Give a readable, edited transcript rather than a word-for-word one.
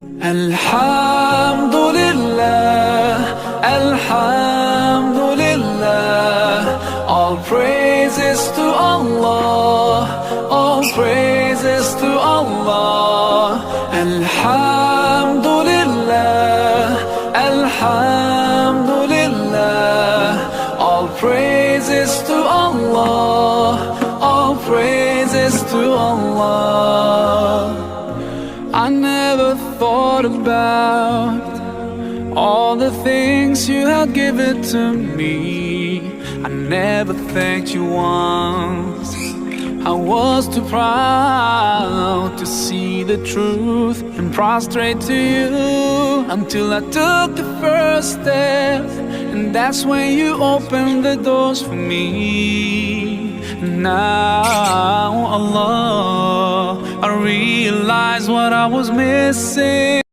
Alhamdulillah, Alhamdulillah. All praises to Allah, all praises to Allah. Alhamdulillah, Alhamdulillah. All praises to Allah, all praises to Allah. I never thought about all the things you had given to me. I never thanked you once. I was too proud to see the truth and prostrate to you, until I took the first step, and that's when you opened the doors for me. Now, Allah, I realize what I was missing.